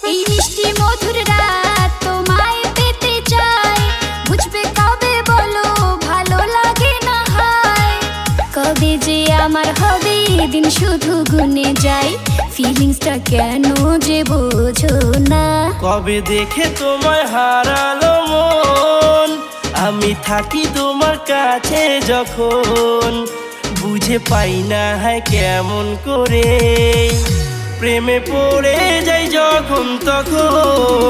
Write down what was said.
এই মিষ্টি মধুর রাত তোমায় পেতে চাই, বুঝবে কবে বলো ভালো লাগে না হয়। কবে যে আমার হবে দিন শুধু গুনে যাই, ফিলিংসটা কেন যে বোঝো না। কবে দেখে তোমায় হারালো মন, আমি থাকি তোমার কাছে যখন, বুঝে পাই না হয় কেমন করে, প্রেমে পড়ে যাই যখন তখন।